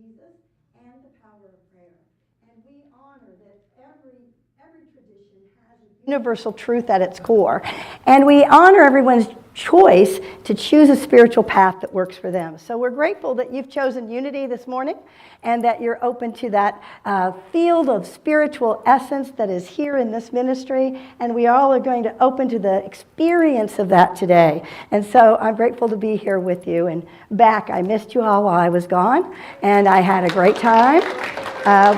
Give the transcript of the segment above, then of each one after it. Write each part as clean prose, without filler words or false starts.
Jesus and the power of prayer. And we honor that every tradition has a universal truth at its core. And we honor everyone's choice to choose a spiritual path that works for them. So we're grateful that you've chosen unity this morning and that you're open to that field of spiritual essence that is here in this ministry. And we all are going to open to the experience of that today. And so I'm grateful to be here with you. And back, I missed you all while I was gone. And I had a great time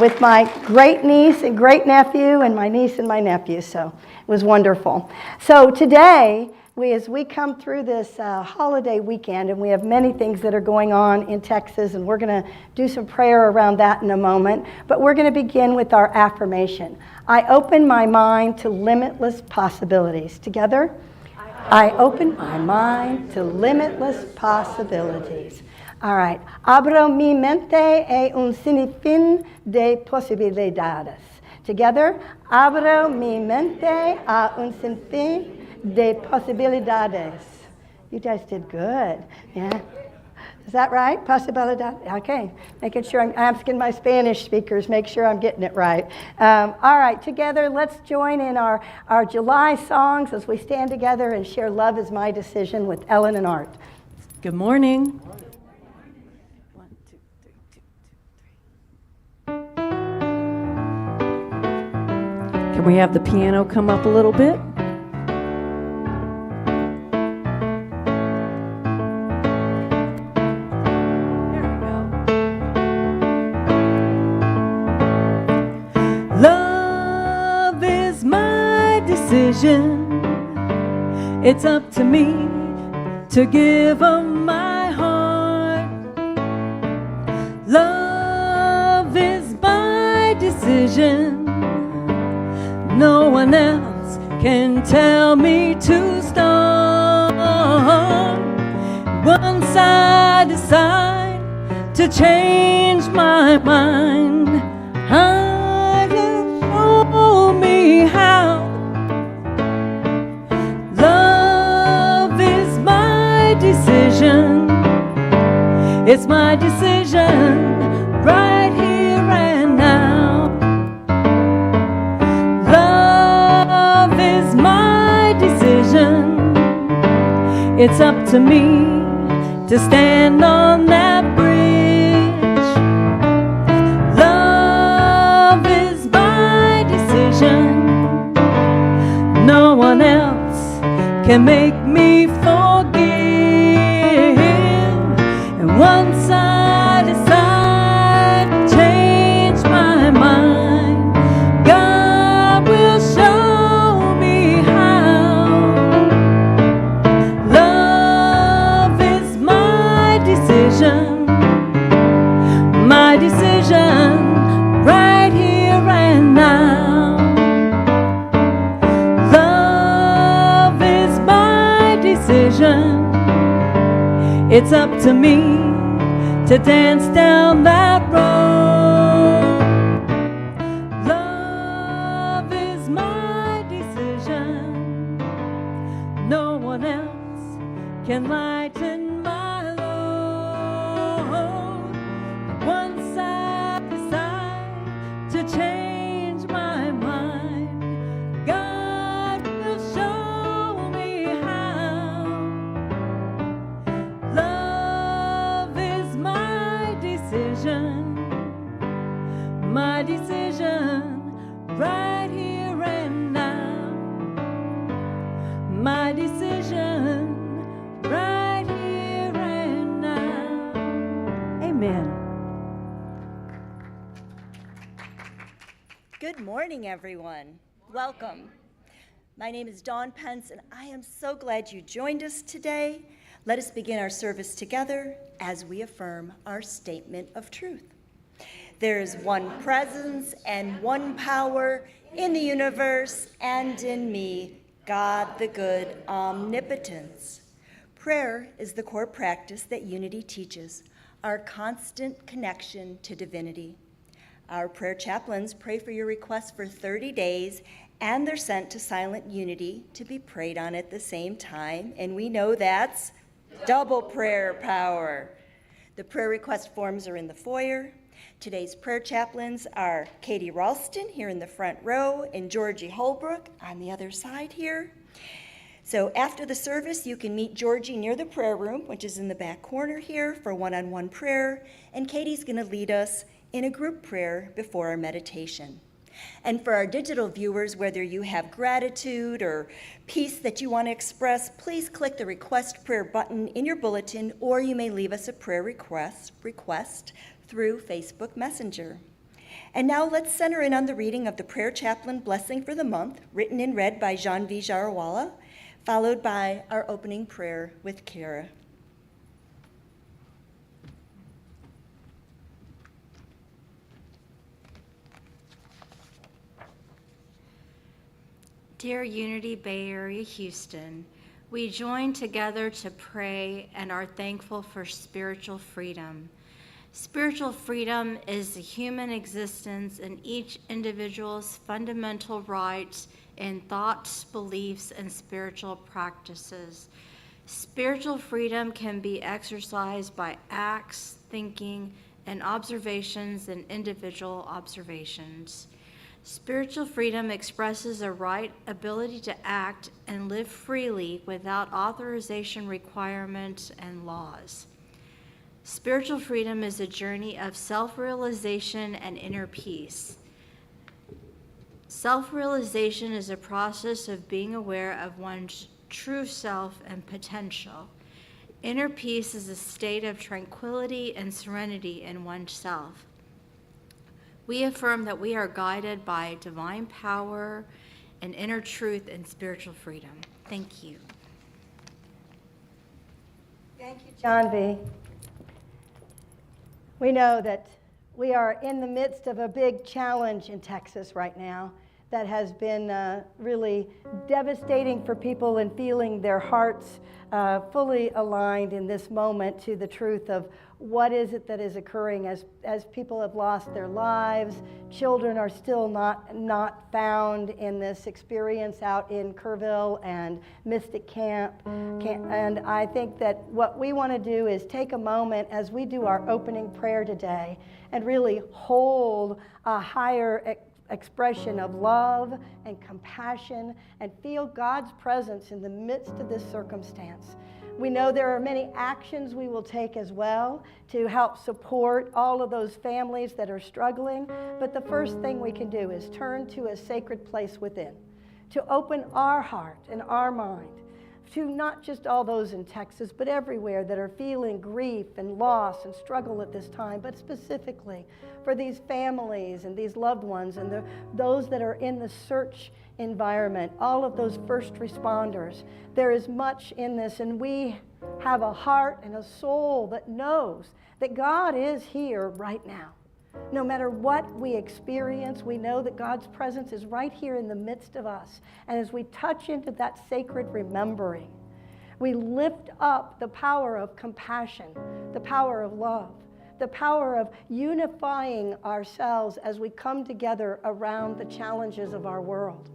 with my great niece and great nephew and my niece and my nephew. So it was wonderful. So today, as we come through this holiday weekend, and we have many things that are going on in Texas, and we're going to do some prayer around that in a moment, but we're going to begin with our affirmation. I open my mind to limitless possibilities. Together? I open my mind to limitless possibilities. All right. Abro mi mente e un sinfín de posibilidades. Together? Abro mi mente a un sinfín de posibilidades. You guys did good. Yeah. Is that right? Posibilidades? Okay. Making sure I'm asking my Spanish speakers, make sure I'm getting it right. All right. Together, let's join in our July songs as we stand together and share Love Is My Decision with Ellen and Art. Good morning. 1, 2, 3, 2, 2, 3. Can we have the piano come up a little bit? It's up to me to give of my heart. Love is my decision. No one else can tell me to start. Once I decide to change my mind, I just show me how. It's my decision right here and now. Love is my decision. It's up to me to stand on that bridge. Love is my decision. No one else can make me forgive. Once I decide to change my mind, God will show me how. Love is my decision right here and now. Love is my decision. It's up to me to dance down that road. Love is my decision. No one else can lighten my load. Once I decide to change my mind, God will show me how. Love is my decision right here and now. My decision right here and now. Amen. Good morning, everyone. Welcome. My name is Dawn Pence, and I am so glad you joined us today. Let us begin our service together as we affirm our statement of truth. There is one presence and one power in the universe and in me, God the good omnipotence. Prayer is the core practice that Unity teaches, our constant connection to divinity. Our prayer chaplains pray for your requests for 30 days, and they're sent to Silent Unity to be prayed on at the same time, and we know that's double prayer power. The prayer request forms are in the foyer. Today's prayer chaplains are Katie Ralston here in the front row and Georgie Holbrook on the other side here. So after the service, you can meet Georgie near the prayer room, which is in the back corner here, for one-on-one prayer, and Katie's going to lead us in a group prayer before our meditation. And for our digital viewers, whether you have gratitude or peace that you want to express, please click the Request Prayer button in your bulletin, or you may leave us a prayer request through Facebook Messenger. And now let's center in on the reading of the Prayer Chaplain Blessing for the Month, written and read by Janvi Jarawala, followed by our opening prayer with Kyra. Dear Unity Bay Area Houston, we join together to pray and are thankful for spiritual freedom. Spiritual freedom is the human existence and each individual's fundamental rights in thoughts, beliefs, and spiritual practices. Spiritual freedom can be exercised by acts, thinking, and observations and individual observations. Spiritual freedom expresses a right ability to act and live freely without authorization requirements and laws. Spiritual freedom is a journey of self-realization and inner peace. Self-realization is a process of being aware of one's true self and potential. Inner peace is a state of tranquility and serenity in oneself. We affirm that we are guided by divine power and inner truth and spiritual freedom. Thank you. Thank you, Janvi. We know that we are in the midst of a big challenge in Texas right now that has been really devastating for people and feeling their hearts fully aligned in this moment to the truth of what is it that is occurring as people have lost their lives. Children are still not found in this experience out in Kerrville and Mystic Camp. And I think that what we want to do is take a moment as we do our opening prayer today and really hold a higher expression of love and compassion and feel God's presence in the midst of this circumstance. We know there are many actions we will take as well to help support all of those families that are struggling, but the first thing we can do is turn to a sacred place within, to open our heart and our mind to not just all those in Texas, but everywhere that are feeling grief and loss and struggle at this time, but specifically for these families and these loved ones and those that are in the search environment, all of those first responders. There is much in this, and we have a heart and a soul that knows that God is here right now. No matter what we experience, we know that God's presence is right here in the midst of us. And as we touch into that sacred remembering, we lift up the power of compassion, the power of love, the power of unifying ourselves as we come together around the challenges of our world.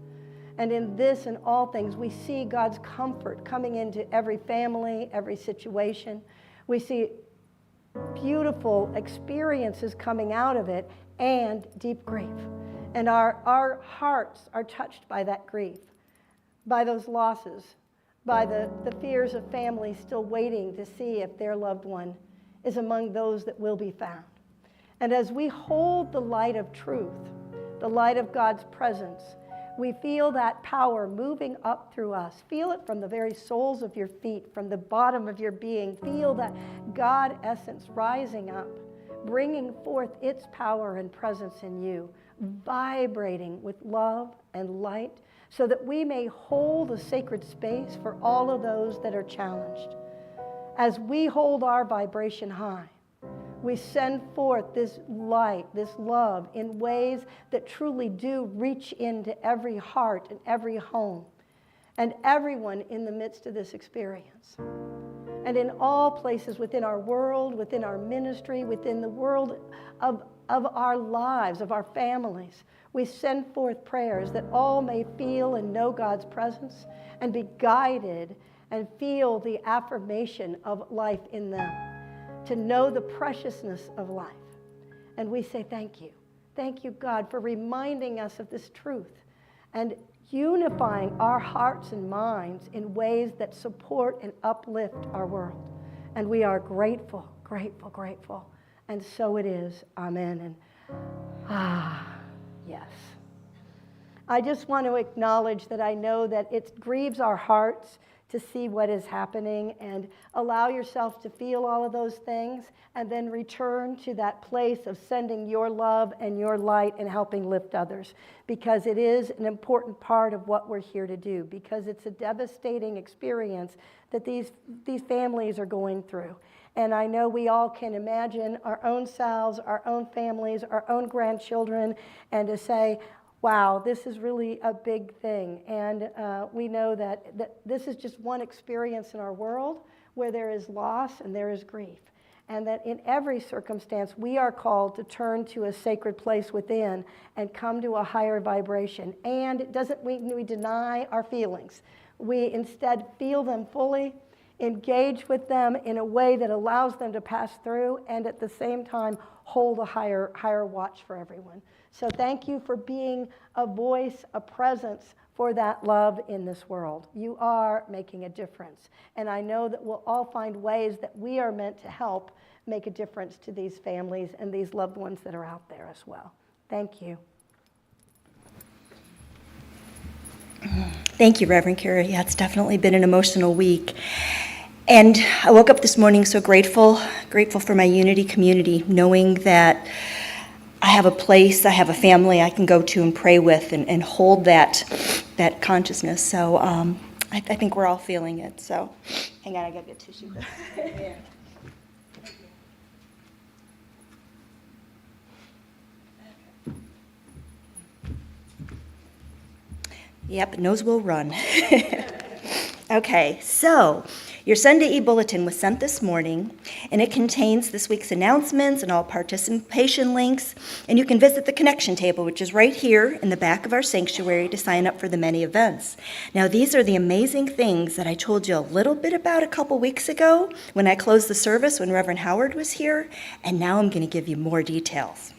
And in this and all things, we see God's comfort coming into every family, every situation. We see beautiful experiences coming out of it and deep grief. And our hearts are touched by that grief, by those losses, by the fears of families still waiting to see if their loved one is among those that will be found. And as we hold the light of truth, the light of God's presence, we feel that power moving up through us. Feel it from the very soles of your feet, from the bottom of your being. Feel that God essence rising up, bringing forth its power and presence in you, vibrating with love and light, so that we may hold a sacred space for all of those that are challenged. As we hold our vibration high, we send forth this light, this love in ways that truly do reach into every heart and every home and everyone in the midst of this experience. And in all places within our world, within our ministry, within the world of our lives, of our families, we send forth prayers that all may feel and know God's presence and be guided and feel the affirmation of life in them. to know the preciousness of life. And we say thank you. Thank you, God, for reminding us of this truth and unifying our hearts and minds in ways that support and uplift our world. And we are grateful, grateful, grateful. And so it is. Amen. And yes. I just want to acknowledge that I know that it grieves our hearts to see what is happening, and allow yourself to feel all of those things and then return to that place of sending your love and your light and helping lift others, because it is an important part of what we're here to do, because it's a devastating experience that these families are going through. And I know we all can imagine our own selves, our own families, our own grandchildren, and to say, wow, this is really a big thing. And we know that this is just one experience in our world where there is loss and there is grief. And that in every circumstance, we are called to turn to a sacred place within and come to a higher vibration. And it doesn't mean we deny our feelings. We instead feel them fully, engage with them in a way that allows them to pass through, and at the same time, hold a higher watch for everyone. So thank you for being a voice, a presence for that love in this world. You are making a difference. And I know that we'll all find ways that we are meant to help make a difference to these families and these loved ones that are out there as well. Thank you. Thank you, Reverend Kyra. Yeah, it's definitely been an emotional week. And I woke up this morning so grateful for my Unity community, knowing that I have a place, I have a family I can go to and pray with and hold that consciousness. So I think we're all feeling it. So hang on, I gotta get tissue. Yep, nose will run. Okay, so your Sunday e-bulletin was sent this morning, and it contains this week's announcements and all participation links, and you can visit the connection table, which is right here in the back of our sanctuary, to sign up for the many events. Now, these are the amazing things that I told you a little bit about a couple weeks ago when I closed the service when Reverend Howard was here, and now I'm going to give you more details.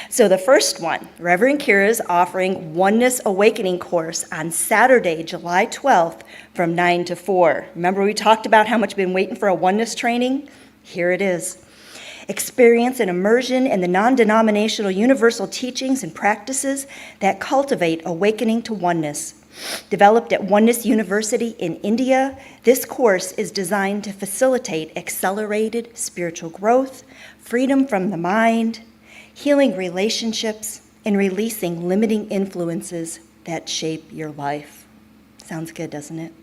So the first one, Reverend Kyra is offering Oneness Awakening course on Saturday, July 12th from 9 to 4. Remember we talked about how much we've been waiting for a oneness training? Here it is. Experience an immersion in the non-denominational universal teachings and practices that cultivate awakening to oneness. Developed at Oneness University in India, this course is designed to facilitate accelerated spiritual growth, freedom from the mind, healing relationships, and releasing limiting influences that shape your life. Sounds good, doesn't it?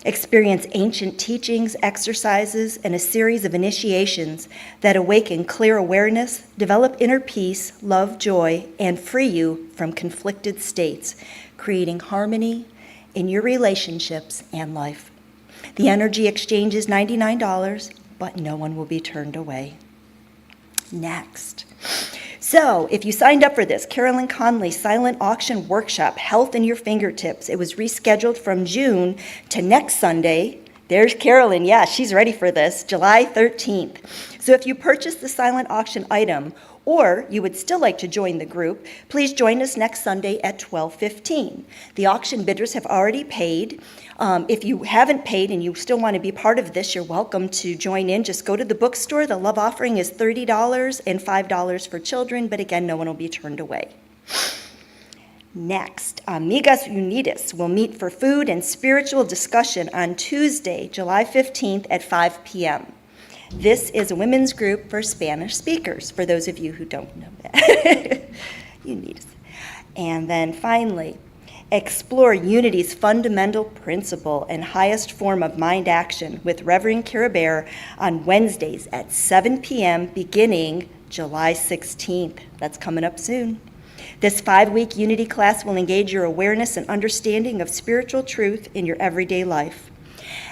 Experience ancient teachings, exercises, and a series of initiations that awaken clear awareness, develop inner peace, love, joy, and free you from conflicted states, creating harmony in your relationships and life. The energy exchange is $99, but no one will be turned away. Next. So, if you signed up for this, Carolyn Conley's silent auction workshop, Health in Your Fingertips, it was rescheduled from June to next Sunday. There's Carolyn, yeah, she's ready for this, July 13th. So if you purchase the silent auction item, or you would still like to join the group, please join us next Sunday at 12:15. The auction bidders have already paid. If you haven't paid and you still want to be part of this, you're welcome to join in. Just go to the bookstore. The love offering is $30 and $5 for children, but again, no one will be turned away. Next, Amigas Unidas will meet for food and spiritual discussion on Tuesday, July 15th at 5 p.m. This is a women's group for Spanish speakers, for those of you who don't know that. Unidas. And then finally, explore Unity's fundamental principle and highest form of mind action with Reverend Kyra on Wednesdays at 7 p.m. beginning July 16th. That's coming up soon. This 5-week Unity class will engage your awareness and understanding of spiritual truth in your everyday life.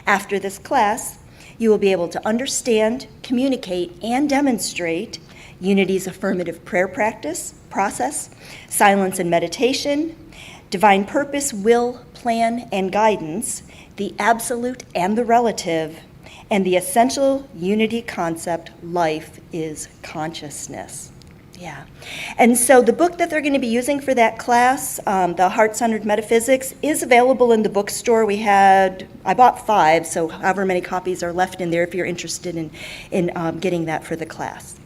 After this class, you will be able to understand, communicate, and demonstrate Unity's affirmative prayer process, silence and meditation, divine purpose, will, plan, and guidance, the absolute and the relative, and the essential unity concept, life is consciousness. Yeah. And so the book that they're going to be using for that class, the Heart-Centered Metaphysics, is available in the bookstore. I bought 5, so however many copies are left in there if you're interested in getting that for the class.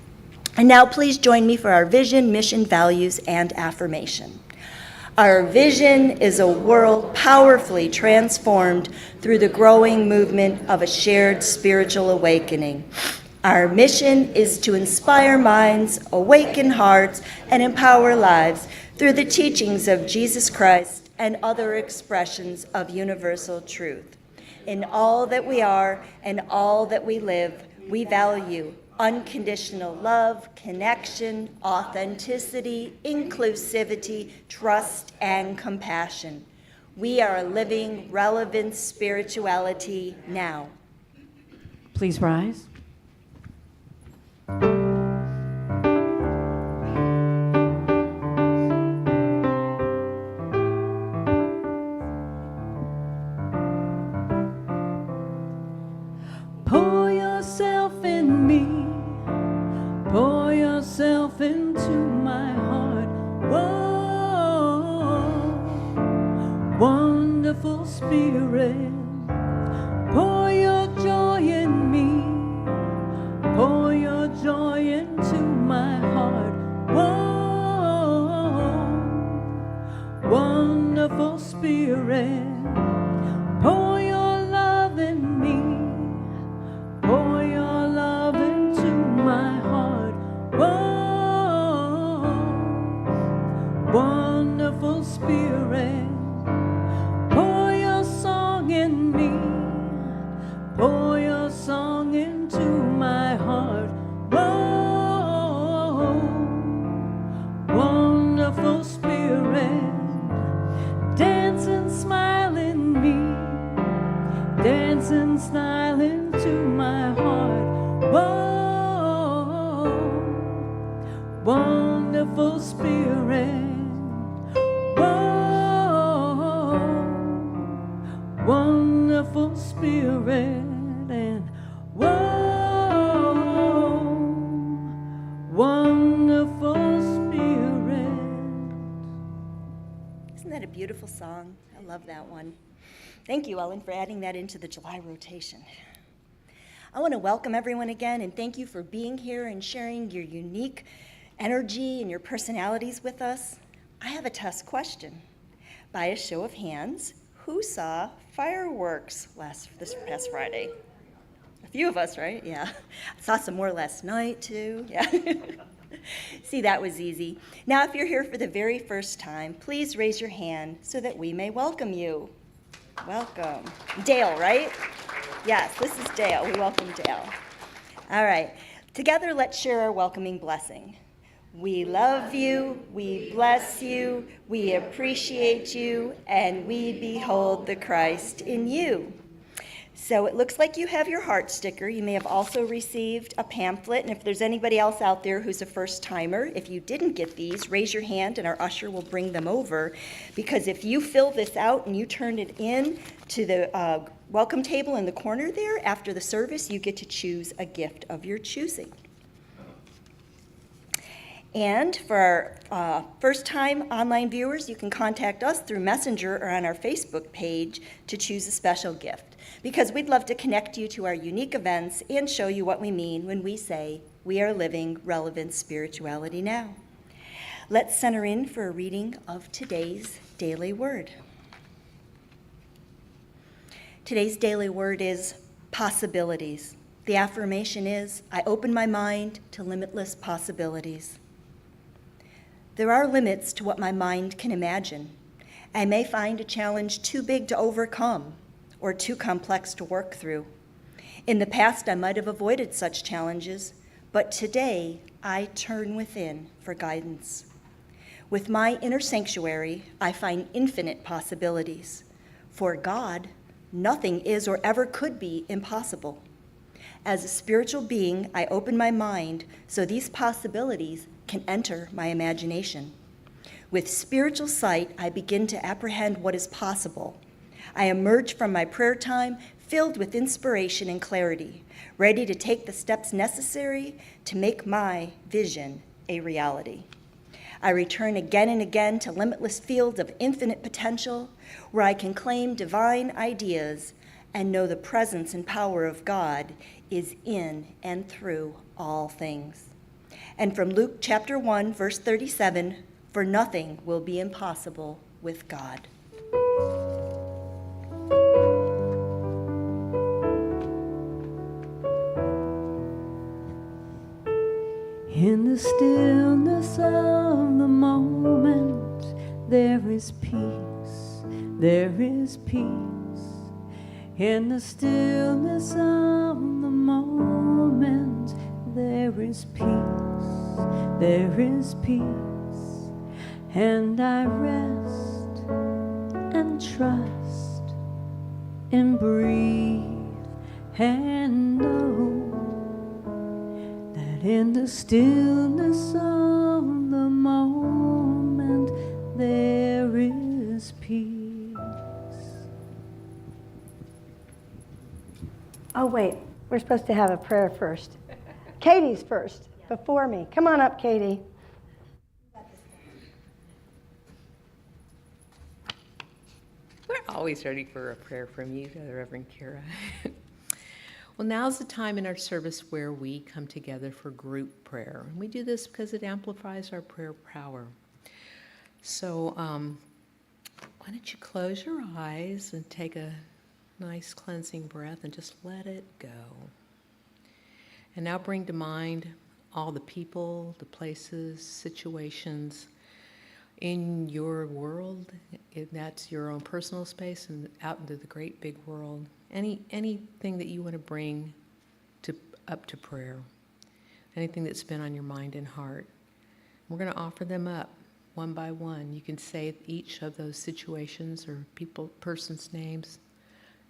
And now please join me for our vision, mission, values, and affirmation. Our vision is a world powerfully transformed through the growing movement of a shared spiritual awakening. Our mission is to inspire minds, awaken hearts, and empower lives through the teachings of Jesus Christ and other expressions of universal truth. In all that we are and all that we live, we value unconditional love, connection, authenticity, inclusivity, trust, and compassion. We are living relevant spirituality now. Please rise. Pour yourself in me, pour yourself into my heart. Whoa, wonderful Spirit, pour your joy in me, pour your joy into my heart. Whoa, wonderful Spirit, pour your love in me, pour your love into my heart. Whoa, wonderful Spirit, pour your song in me, pour your song into my heart. Whoa, wonderful Spirit, dance and smile in me, dance and smile into my heart. Whoa, wonderful Spirit, whoa, wonderful Spirit, and whoa, wonderful Spirit. Isn't that a beautiful song? I love that one. Thank you, Ellen, for adding that into the July rotation. I want to welcome everyone again and thank you for being here and sharing your unique energy and your personalities with us. I have a test question. By a show of hands, who saw fireworks this past Friday? A few of us, right? Yeah. I saw some more last night, too. Yeah. See, that was easy. Now, if you're here for the very first time, please raise your hand so that we may welcome you. Welcome. Dale, right? Yes, this is Dale. We welcome Dale. All right. Together, let's share our welcoming blessing. We love you, we bless you, we appreciate you, and we behold the Christ in you. So it looks like you have your heart sticker. You may have also received a pamphlet, and if there's anybody else out there who's a first timer, if you didn't get these, raise your hand and our usher will bring them over, because if you fill this out and you turn it in to the welcome table in the corner there after the service, you get to choose a gift of your choosing. And for our first-time online viewers, you can contact us through Messenger or on our Facebook page to choose a special gift, because we'd love to connect you to our unique events and show you what we mean when we say we are living relevant spirituality now. Let's center in for a reading of today's daily word. Today's daily word is possibilities. The affirmation is, I open my mind to limitless possibilities. There are limits to what my mind can imagine. I may find a challenge too big to overcome or too complex to work through. In the past, I might have avoided such challenges, but today I turn within for guidance. With my inner sanctuary, I find infinite possibilities. For God, nothing is or ever could be impossible. As a spiritual being, I open my mind so these possibilities can enter my imagination. With spiritual sight, I begin to apprehend what is possible. I emerge from my prayer time filled with inspiration and clarity, ready to take the steps necessary to make my vision a reality. I return again and again to limitless fields of infinite potential where I can claim divine ideas and know the presence and power of God is in and through all things. And from Luke chapter 1, verse 37, for nothing will be impossible with God. In the stillness of the moment, there is peace, there is peace. In the stillness of the moment, there is peace, there is peace. And I rest and trust and breathe and know that in the stillness of the moment there is peace. Oh, wait, we're supposed to have a prayer first. Katie's first, before me. Come on up, Katie. We're always ready for a prayer from you, Reverend Kyra. Well, now's the time in our service where we come together for group prayer. And we do this because it amplifies our prayer power. So why don't you close your eyes and take a nice cleansing breath and just let it go. And now bring to mind all the people, the places, situations in your world. That's your own personal space and out into the great big world. Anything that you want to bring up to prayer. Anything that's been on your mind and heart. We're going to offer them up one by one. You can say each of those situations or person's names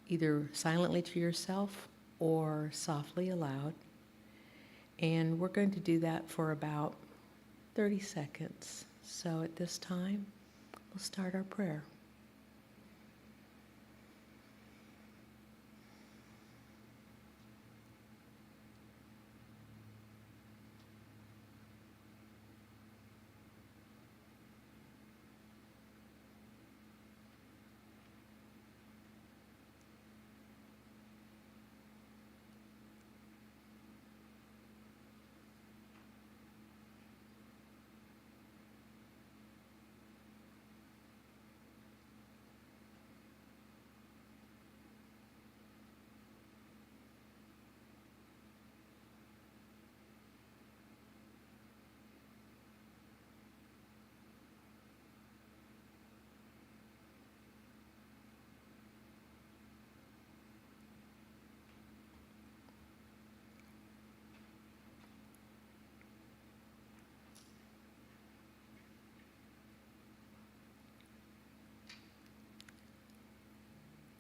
either silently to yourself or softly aloud. And we're going to do that for about 30 seconds. So at this time, we'll start our prayer.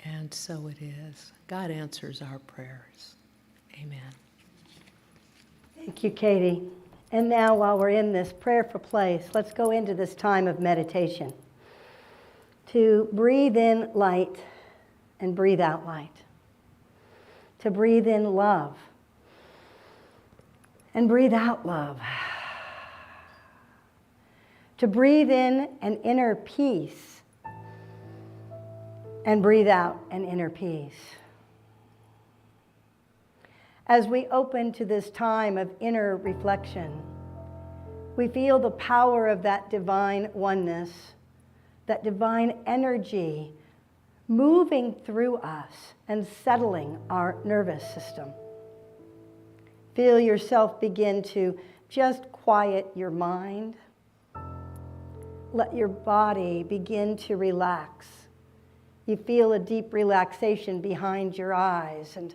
And so it is. God answers our prayers. Amen. Thank you, Katie. And now, while we're in this prayerful place, let's go into this time of meditation. To breathe in light and breathe out light. To breathe in love and breathe out love. To breathe in an inner peace and breathe out an inner peace. As we open to this time of inner reflection, we feel the power of that divine oneness, that divine energy moving through us and settling our nervous system. Feel yourself begin to just quiet your mind. Let your body begin to relax. You feel a deep relaxation behind your eyes and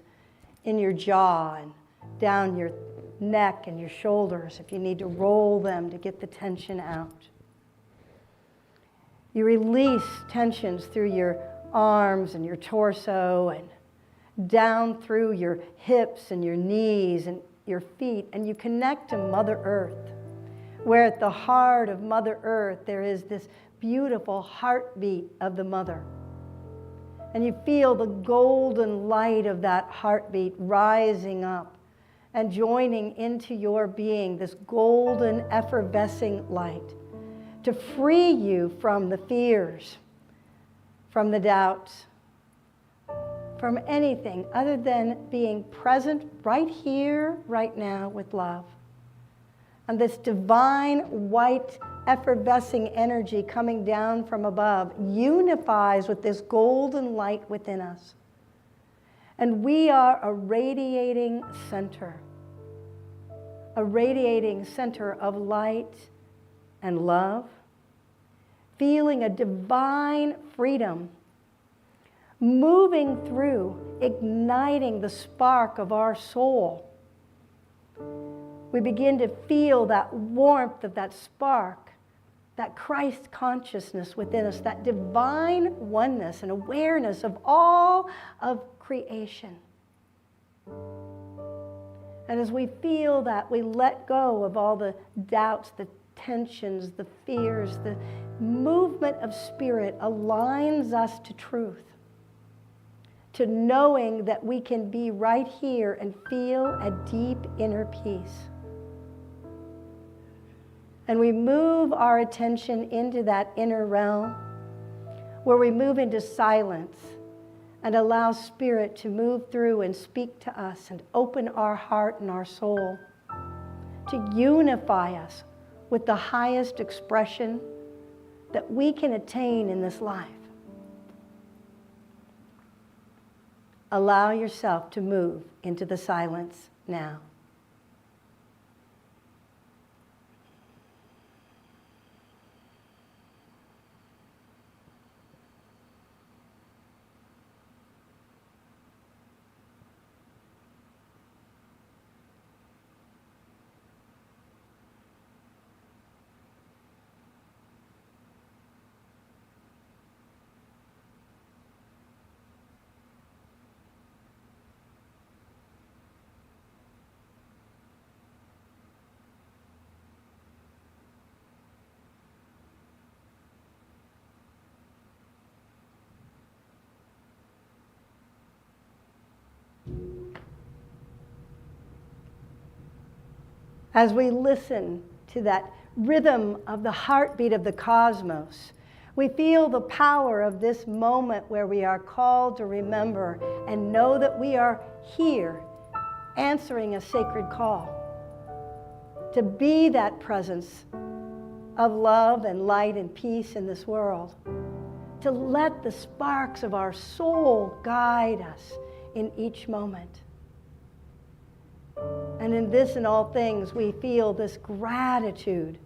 in your jaw and down your neck and your shoulders if you need to roll them to get the tension out. You release tensions through your arms and your torso and down through your hips and your knees and your feet, and you connect to Mother Earth, where at the heart of Mother Earth there is this beautiful heartbeat of the mother. And you feel the golden light of that heartbeat rising up and joining into your being, this golden effervescing light, to free you from the fears, from the doubts, from anything other than being present right here, right now with love. And this divine white effervescing energy coming down from above unifies with this golden light within us. And we are a radiating center of light and love, feeling a divine freedom moving through, igniting the spark of our soul. We begin to feel that warmth of that spark, that Christ consciousness within us, that divine oneness and awareness of all of creation. And as we feel that, we let go of all the doubts, the tensions, the fears. The movement of spirit aligns us to truth, to knowing that we can be right here and feel a deep inner peace. And we move our attention into that inner realm where we move into silence and allow Spirit to move through and speak to us and open our heart and our soul to unify us with the highest expression that we can attain in this life. Allow yourself to move into the silence now. As we listen to that rhythm of the heartbeat of the cosmos, we feel the power of this moment where we are called to remember and know that we are here answering a sacred call, to be that presence of love and light and peace in this world, to let the sparks of our soul guide us in each moment. And in this and all things, we feel this gratitude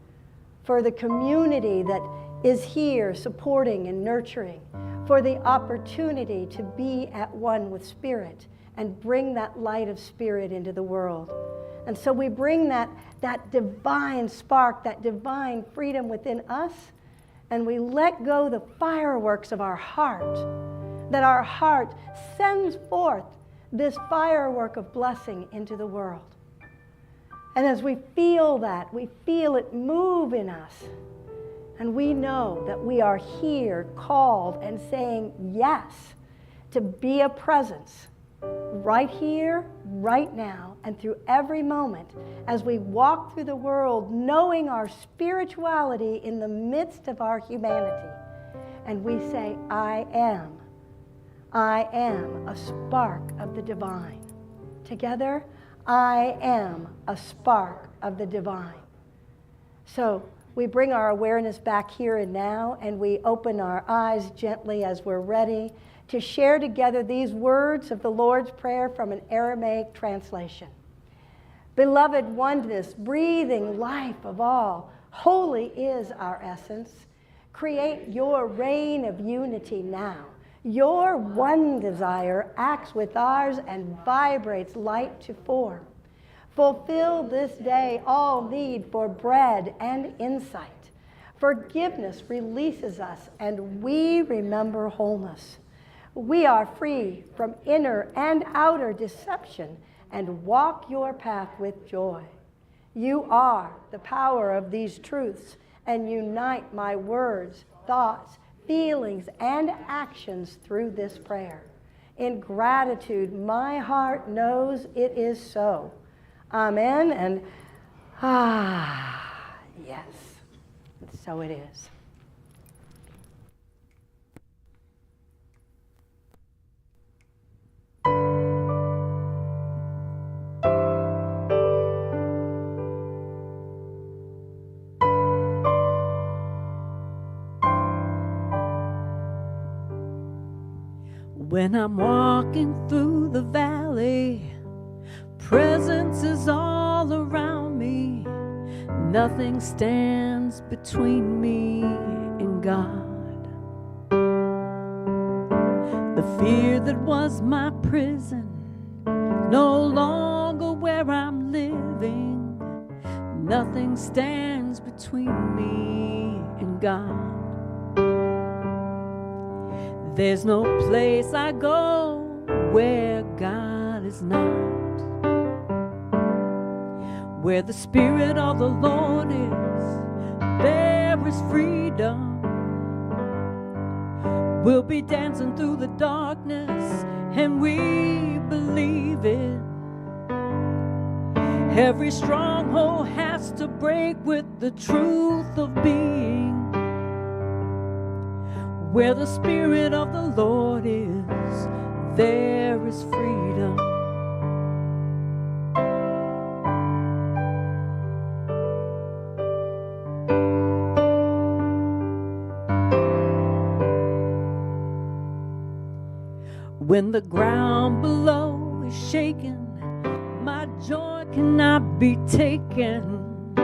for the community that is here supporting and nurturing, for the opportunity to be at one with Spirit and bring that light of Spirit into the world. And so we bring that divine spark, that divine freedom within us, and we let go the fireworks of our heart, that our heart sends forth this firework of blessing into the world. And as we feel that, we feel it move in us. And we know that we are here called and saying yes to be a presence right here, right now, and through every moment as we walk through the world knowing our spirituality in the midst of our humanity. And we say, I am a spark of the divine. Together, I am a spark of the divine. So we bring our awareness back here and now, and we open our eyes gently as we're ready to share together these words of the Lord's Prayer from an Aramaic translation. Beloved oneness, breathing life of all, holy is our essence. Create your reign of unity now. Your one desire acts with ours and vibrates light to form. Fulfill this day all need for bread and insight. Forgiveness releases us, and we remember wholeness. We are free from inner and outer deception and walk your path with joy. You are the power of these truths and unite my words, thoughts, feelings, and actions through this prayer. In gratitude, my heart knows it is so. Amen. And yes, so it is. When I'm walking through the valley, presence is all around me. Nothing stands between me and God. The fear that was my prison, no longer where I'm living. Nothing stands between me and God. There's no place I go where God is not. Where the Spirit of the Lord is, there is freedom. We'll be dancing through the darkness, and we believe it. Every stronghold has to break with the truth of being. Where the Spirit of the Lord is, there is freedom. When the ground below is shaken, my joy cannot be taken.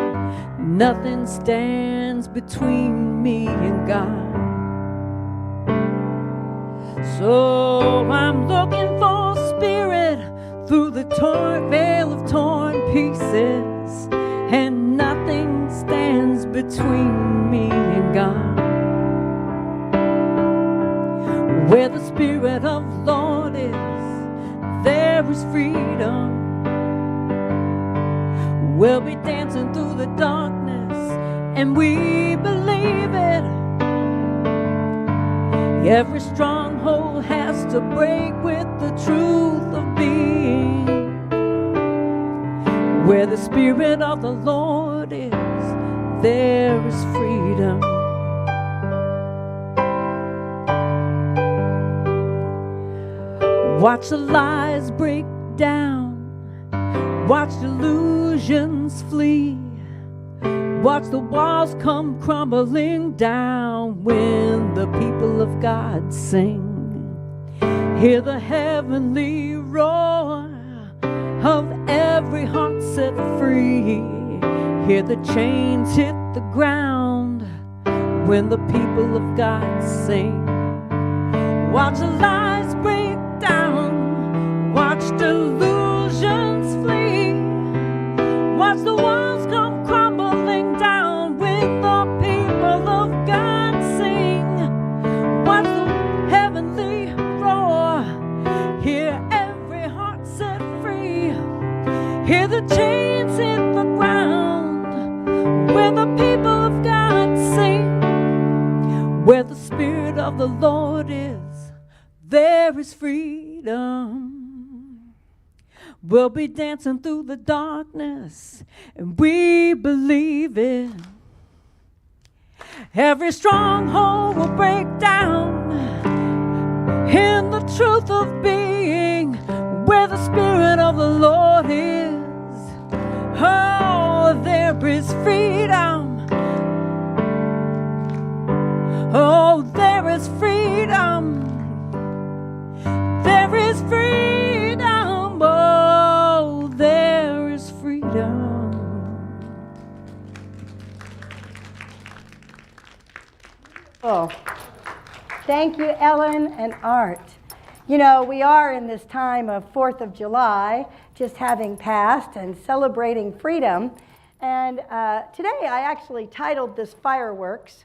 Nothing stands between me and God. So I'm looking for Spirit through the torn veil of torn pieces, and nothing stands between me and God. Where the Spirit of the Lord is, there is freedom. We'll be dancing through the darkness, and we believe it. Every stronghold has to break with the truth of being. Where the Spirit of the Lord is, there is freedom. Watch the lies break down. Watch delusions flee. Watch the walls come crumbling down when the people of God sing. Hear the heavenly roar of every heart set free. Hear the chains hit the ground when the people of God sing. Watch the lies break down. Watch delusions flee. Watch the walls come crumbling down when the people of God sing. Watch the heavenly roar. Hear every heart set free. Hear the chains hit the ground when the people of God sing. Where the Spirit of the Lord is, there is freedom. We'll be dancing through the darkness, and we believe it. Every stronghold will break down in the truth of being. Where the Spirit of the Lord is, oh, there is freedom. Oh, there is freedom. There is freedom. Oh, there is freedom. Oh, thank you, Ellen and Art. You know, we are in this time of 4th of July, just having passed and celebrating freedom. And today I actually titled this Fireworks,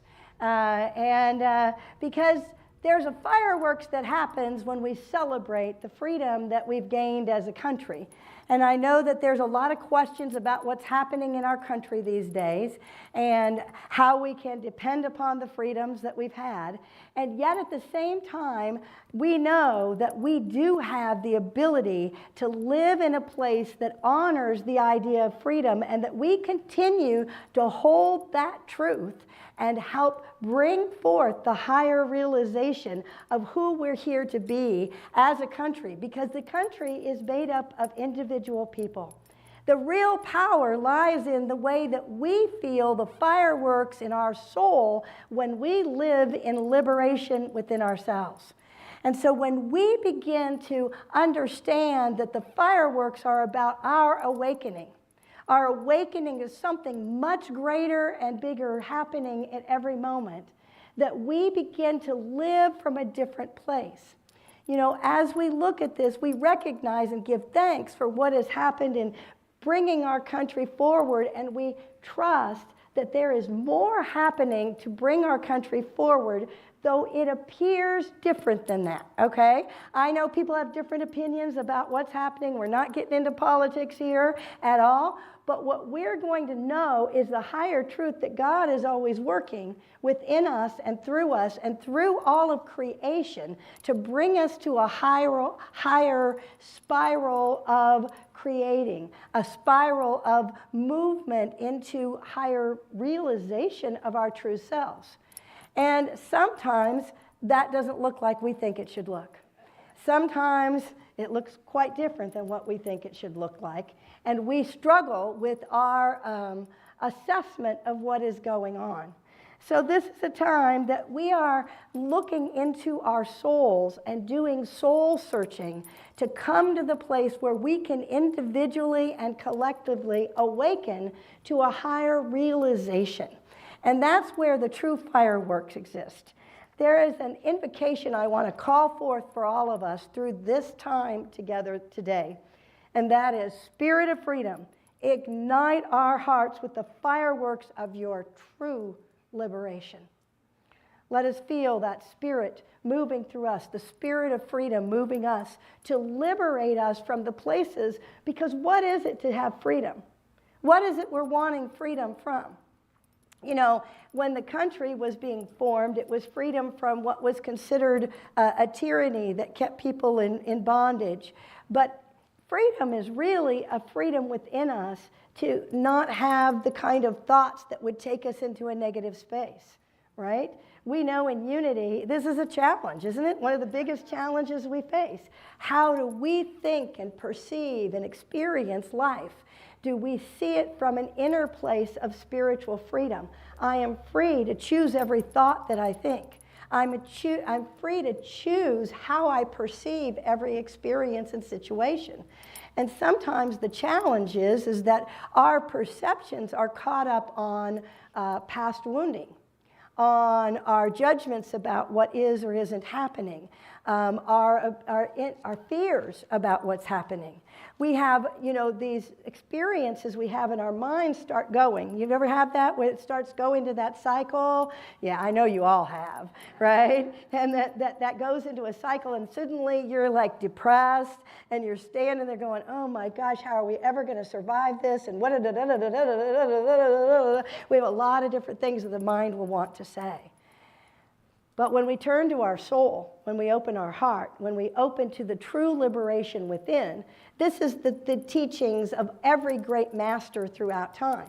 because there's a fireworks that happens when we celebrate the freedom that we've gained as a country. And I know that there's a lot of questions about what's happening in our country these days and how we can depend upon the freedoms that we've had. And yet at the same time, we know that we do have the ability to live in a place that honors the idea of freedom, and that we continue to hold that truth and help bring forth the higher realization of who we're here to be as a country, because the country is made up of individual people. The real power lies in the way that we feel the fireworks in our soul when we live in liberation within ourselves. And so when we begin to understand that the fireworks are about our awakening is something much greater and bigger happening at every moment, that we begin to live from a different place. You know, as we look at this, we recognize and give thanks for what has happened in bringing our country forward, and we trust that there is more happening to bring our country forward, though it appears different than that, okay? I know people have different opinions about what's happening. We're not getting into politics here at all. But what we're going to know is the higher truth that God is always working within us and through all of creation to bring us to a higher spiral of creating, a spiral of movement into higher realization of our true selves. And sometimes that doesn't look like we think it should look. Sometimes it looks quite different than what we think it should look like. And we struggle with our assessment of what is going on. So this is a time that we are looking into our souls and doing soul searching to come to the place where we can individually and collectively awaken to a higher realization. And that's where the true fireworks exist. There is an invocation I want to call forth for all of us through this time together today. And that is, Spirit of Freedom, ignite our hearts with the fireworks of your true liberation. Let us feel that spirit moving through us, the spirit of freedom moving us to liberate us from the places, because what is it to have freedom? What is it we're wanting freedom from? You know, when the country was being formed, it was freedom from what was considered a tyranny that kept people in bondage. But freedom is really a freedom within us to not have the kind of thoughts that would take us into a negative space, right? We know in unity, this is a challenge, isn't it? One of the biggest challenges we face. How do we think and perceive and experience life? Do we see it from an inner place of spiritual freedom? I am free to choose every thought that I think. I'm free to choose how I perceive every experience and situation. And sometimes the challenge is that our perceptions are caught up on past wounding, on our judgments about what is or isn't happening, our fears about what's happening. We have, you know, these experiences we have in our minds start going. You've ever had that, where it starts going to that cycle? Yeah, I know you all have, right? And that goes into a cycle, and suddenly you're like depressed, and you're standing there going, oh my gosh, how are we ever going to survive this? And we have a lot of different things that the mind will want to say. But when we turn to our soul, when we open our heart, when we open to the true liberation within, this is the teachings of every great master throughout time,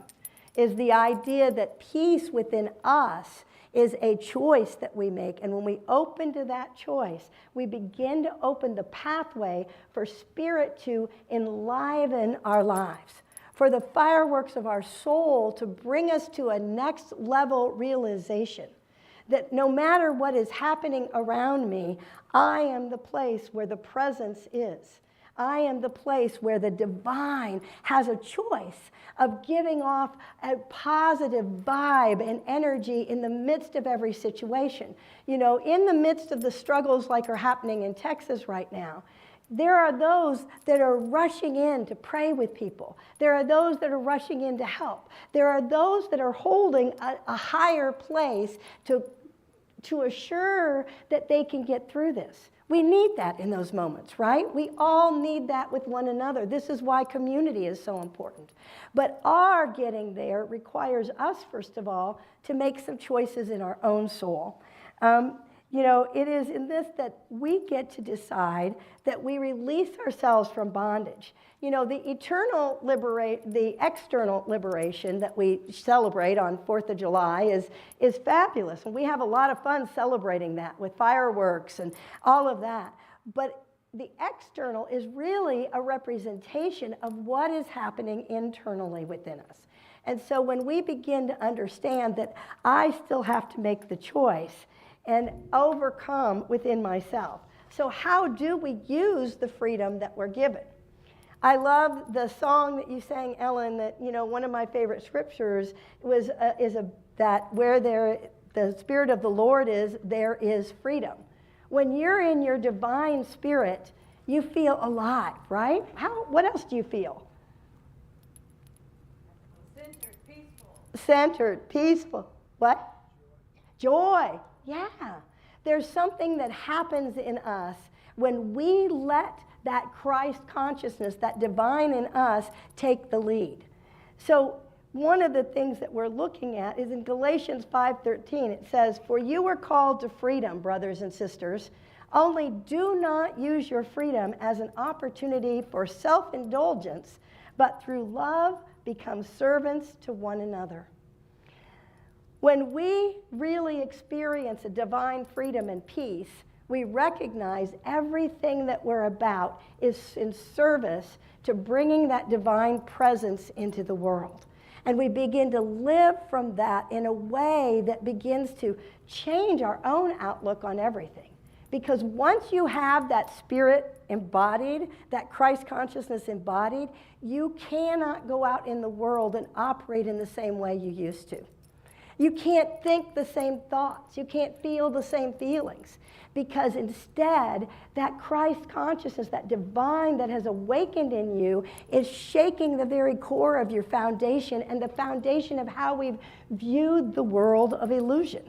is the idea that peace within us is a choice that we make. And when we open to that choice, we begin to open the pathway for spirit to enliven our lives, for the fireworks of our soul to bring us to a next level realization. That no matter what is happening around me, I am the place where the presence is. I am the place where the divine has a choice of giving off a positive vibe and energy in the midst of every situation. You know, in the midst of the struggles like are happening in Texas right now, there are those that are rushing in to pray with people. There are those that are rushing in to help. There are those that are holding a higher place to assure that they can get through this. We need that in those moments, right? We all need that with one another. This is why community is so important. But our getting there requires us, first of all, to make some choices in our own soul. It is in this that we get to decide that we release ourselves from bondage. The external liberation that we celebrate on 4th of July is fabulous. And we have a lot of fun celebrating that with fireworks and all of that. But the external is really a representation of what is happening internally within us. And so when we begin to understand that I still have to make the choice and overcome within myself. So how do we use the freedom that we're given? I love the song that you sang, Ellen, that, one of my favorite scriptures that where the Spirit of the Lord is, there is freedom. When you're in your divine spirit, you feel alive, right? What else do you feel? Centered, peaceful. What? Joy. Yeah. There's something that happens in us when we let that Christ consciousness, that divine in us, take the lead. So one of the things that we're looking at is in Galatians 5:13. It says, "For you are called to freedom, brothers and sisters. Only do not use your freedom as an opportunity for self-indulgence, but through love become servants to one another." When we really experience a divine freedom and peace, we recognize everything that we're about is in service to bringing that divine presence into the world. And we begin to live from that in a way that begins to change our own outlook on everything. Because once you have that spirit embodied, that Christ consciousness embodied, you cannot go out in the world and operate in the same way you used to. You can't think the same thoughts. You can't feel the same feelings. Because instead, that Christ consciousness, that divine that has awakened in you, is shaking the very core of your foundation and the foundation of how we've viewed the world of illusion.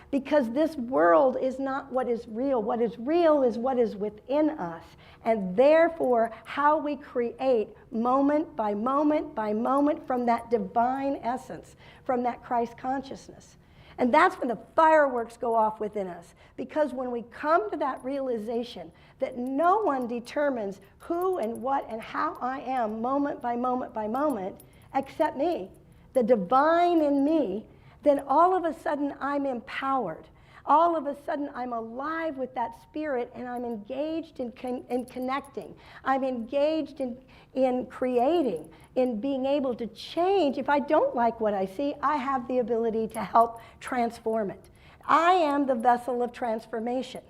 Because this world is not what is real. What is real is what is within us. And therefore, how we create moment by moment by moment from that divine essence, from that Christ consciousness. And that's when the fireworks go off within us. Because when we come to that realization that no one determines who and what and how I am moment by moment by moment, except me, the divine in me, then all of a sudden I'm empowered. All of a sudden I'm alive with that spirit and I'm engaged in connecting. I'm engaged in creating, in being able to change. If I don't like what I see, I have the ability to help transform it. I am the vessel of transformation.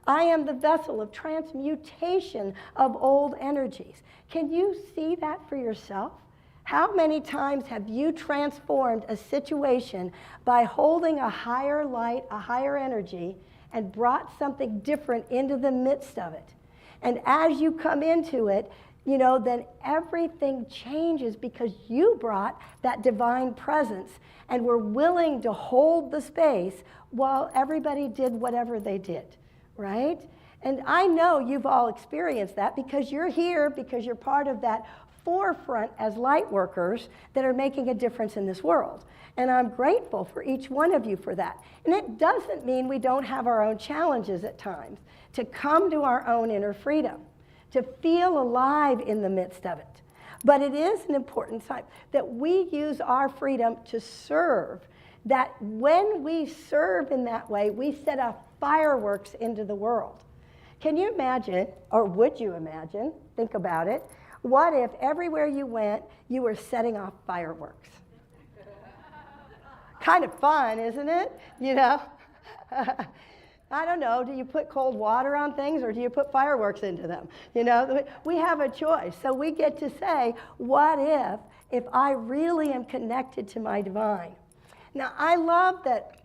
I am the vessel of transmutation of old energies. Can you see that for yourself? How many times have you transformed a situation by holding a higher light, a higher energy, and brought something different into the midst of it? And as you come into it, then everything changes because you brought that divine presence and were willing to hold the space while everybody did whatever they did, right? And I know you've all experienced that because you're here, because you're part of that forefront as light workers that are making a difference in this world. And I'm grateful for each one of you for that. And it doesn't mean we don't have our own challenges at times, to come to our own inner freedom, to feel alive in the midst of it. But it is an important time that we use our freedom to serve, that when we serve in that way, we set off fireworks into the world. Can you imagine, or would you imagine, think about it, what if everywhere you went, you were setting off fireworks? Kind of fun, isn't it? I don't know, do you put cold water on things or do you put fireworks into them? We have a choice. So we get to say, what if I really am connected to my divine? Now, I love that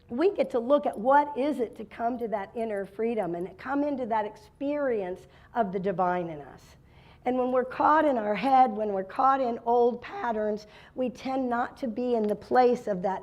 we get to look at what is it to come to that inner freedom and come into that experience of the divine in us. And when we're caught in our head, when we're caught in old patterns, we tend not to be in the place of that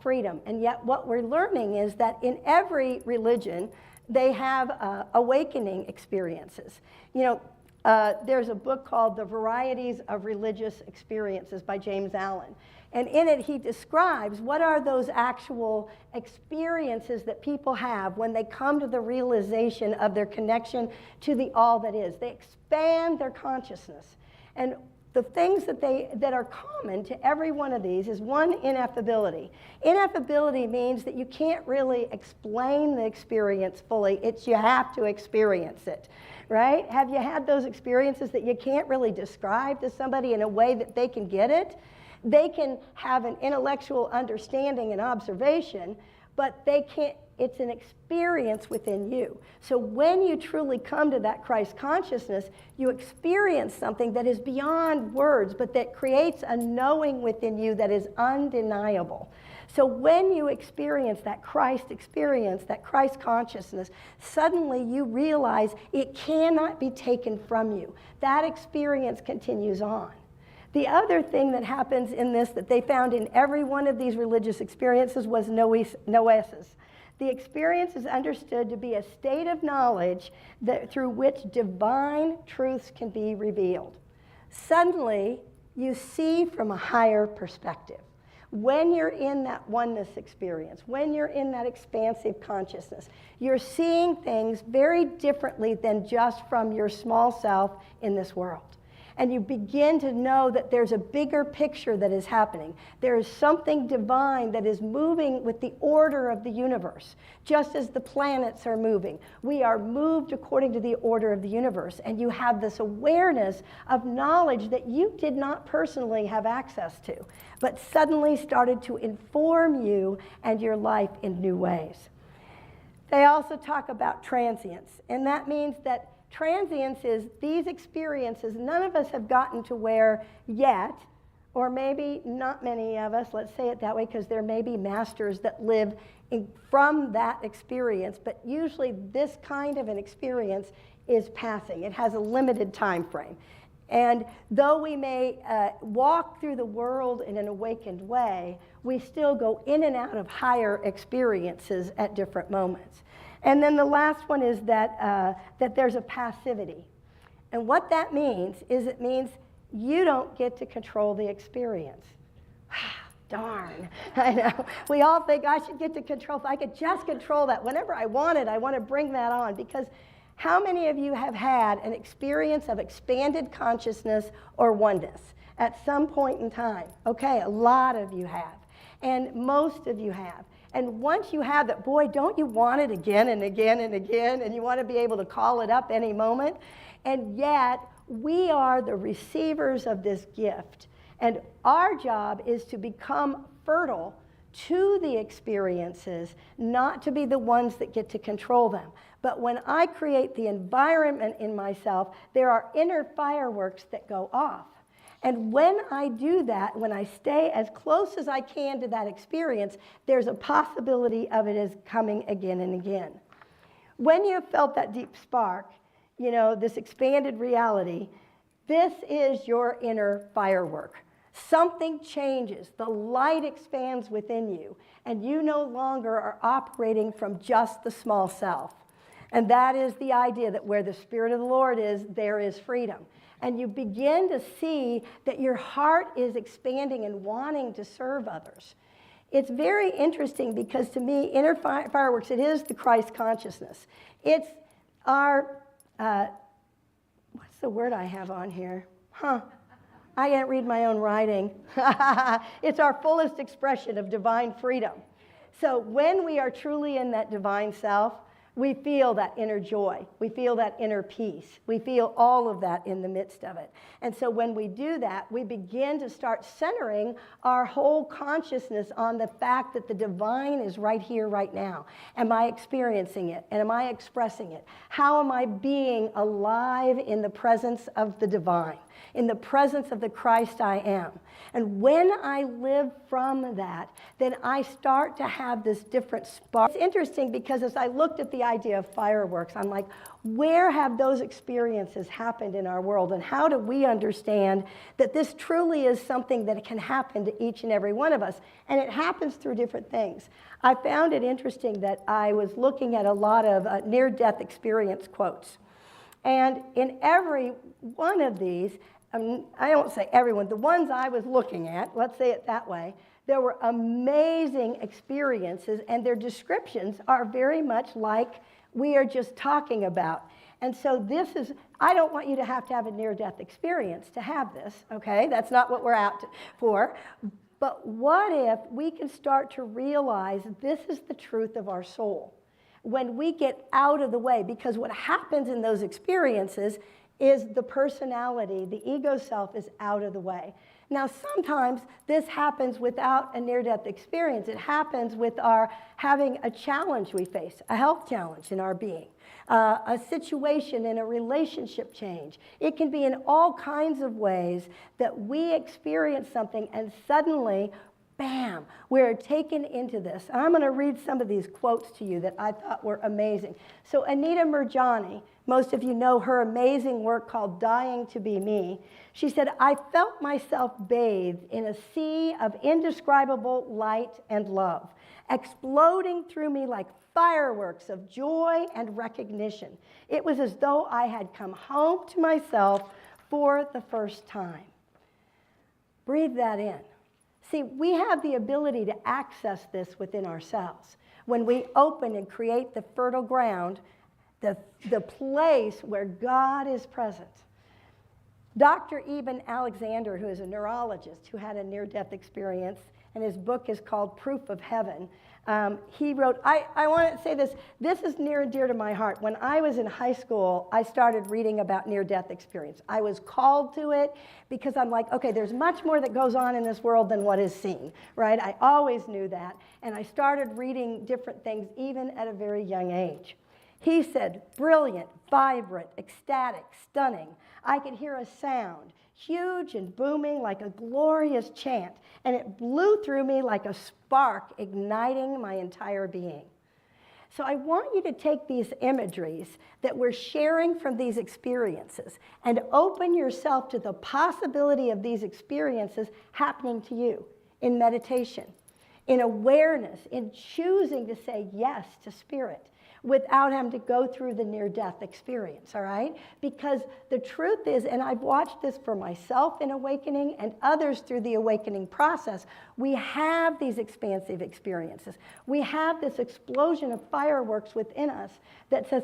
freedom. And yet what we're learning is that in every religion, they have awakening experiences. There's a book called The Varieties of Religious Experiences by James Allen. And in it, he describes what are those actual experiences that people have when they come to the realization of their connection to the all that is. They expand their consciousness. And the things that are common to every one of these is one, ineffability. Ineffability means that you can't really explain the experience fully. You have to experience it, right? Have you had those experiences that you can't really describe to somebody in a way that they can get it? They can have an intellectual understanding and observation, but they can't. It's an experience within you. So when you truly come to that Christ consciousness, you experience something that is beyond words, but that creates a knowing within you that is undeniable. So when you experience, that Christ consciousness, suddenly you realize it cannot be taken from you. That experience continues on. The other thing that happens in this that they found in every one of these religious experiences was noesis. The experience is understood to be a state of knowledge through which divine truths can be revealed. Suddenly, you see from a higher perspective. When you're in that oneness experience, when you're in that expansive consciousness, you're seeing things very differently than just from your small self in this world. And you begin to know that there's a bigger picture that is happening. There is something divine that is moving with the order of the universe, just as the planets are moving. We are moved according to the order of the universe, and you have this awareness of knowledge that you did not personally have access to, but suddenly started to inform you and your life in new ways. They also talk about transience, and that means that transience is these experiences none of us have gotten to where yet, or maybe not many of us, let's say it that way, because there may be masters that live from that experience, but usually this kind of an experience is passing. It has a limited time frame. And though we may walk through the world in an awakened way, we still go in and out of higher experiences at different moments. And then the last one is that there's a passivity. And what that means is it means you don't get to control the experience. Darn, I know. We all think I should get to control. If I could just control that whenever I want it, I want to bring that on. Because how many of you have had an experience of expanded consciousness or oneness at some point in time? Okay, a lot of you have. And most of you have. And once you have that, boy, don't you want it again and again and again, and you want to be able to call it up any moment? And yet, we are the receivers of this gift. And our job is to become fertile to the experiences, not to be the ones that get to control them. But when I create the environment in myself, there are inner fireworks that go off. And when I do that, when I stay as close as I can to that experience, there's a possibility of it as coming again and again. When you have felt that deep spark, this expanded reality, this is your inner firework. Something changes. The light expands within you, and you no longer are operating from just the small self. And that is the idea that where the Spirit of the Lord is, there is freedom. And you begin to see that your heart is expanding and wanting to serve others. It's very interesting because to me, inner fireworks, it is the Christ consciousness. It's our, what's the word I have on here? I can't read my own writing. It's our fullest expression of divine freedom. So when we are truly in that divine self, we feel that inner joy. We feel that inner peace. We feel all of that in the midst of it. And so when we do that, we begin to start centering our whole consciousness on the fact that the divine is right here, right now. Am I experiencing it? And am I expressing it? How am I being alive in the presence of the divine? in the presence of the Christ I am. And when I live from that, then I start to have this different spark. It's interesting because as I looked at the idea of fireworks, I'm like, where have those experiences happened in our world? And how do we understand that this truly is something that can happen to each and every one of us? And it happens through different things. I found it interesting that I was looking at a lot of near-death experience quotes. And in every one of these, I don't say everyone, the ones I was looking at, let's say it that way, there were amazing experiences, and their descriptions are very much like we are just talking about. And so this is, I don't want you to have a near-death experience to have this, okay? That's not what we're out for. But what if we can start to realize this is the truth of our soul when we get out of the way? Because what happens in those experiences is the personality, the ego self is out of the way. Now, sometimes this happens without a near-death experience. It happens with our having a challenge we face, a health challenge in our being, a situation in a relationship change. It can be in all kinds of ways that we experience something and suddenly, bam, we're taken into this. And I'm going to read some of these quotes to you that I thought were amazing. So Anita Murjani, most of you know her amazing work called Dying to Be Me. She said, I felt myself bathed in a sea of indescribable light and love, exploding through me like fireworks of joy and recognition. It was as though I had come home to myself for the first time. Breathe that in. See, we have the ability to access this within ourselves. When we open and create the fertile ground, the place where God is present. Dr. Eben Alexander, who is a neurologist who had a near-death experience, and his book is called Proof of Heaven, he wrote, I want to say this is near and dear to my heart. When I was in high school, I started reading about near-death experience. I was called to it because I'm like, okay, there's much more that goes on in this world than what is seen, right? I always knew that, and I started reading different things even at a very young age. He said, brilliant, vibrant, ecstatic, stunning. I could hear a sound, huge and booming like a glorious chant, and it blew through me like a spark, igniting my entire being. So I want you to take these imageries that we're sharing from these experiences and open yourself to the possibility of these experiences happening to you in meditation, in awareness, in choosing to say yes to spirit, without having to go through the near-death experience, all right? Because the truth is, and I've watched this for myself in awakening and others through the awakening process, we have these expansive experiences. We have this explosion of fireworks within us that says,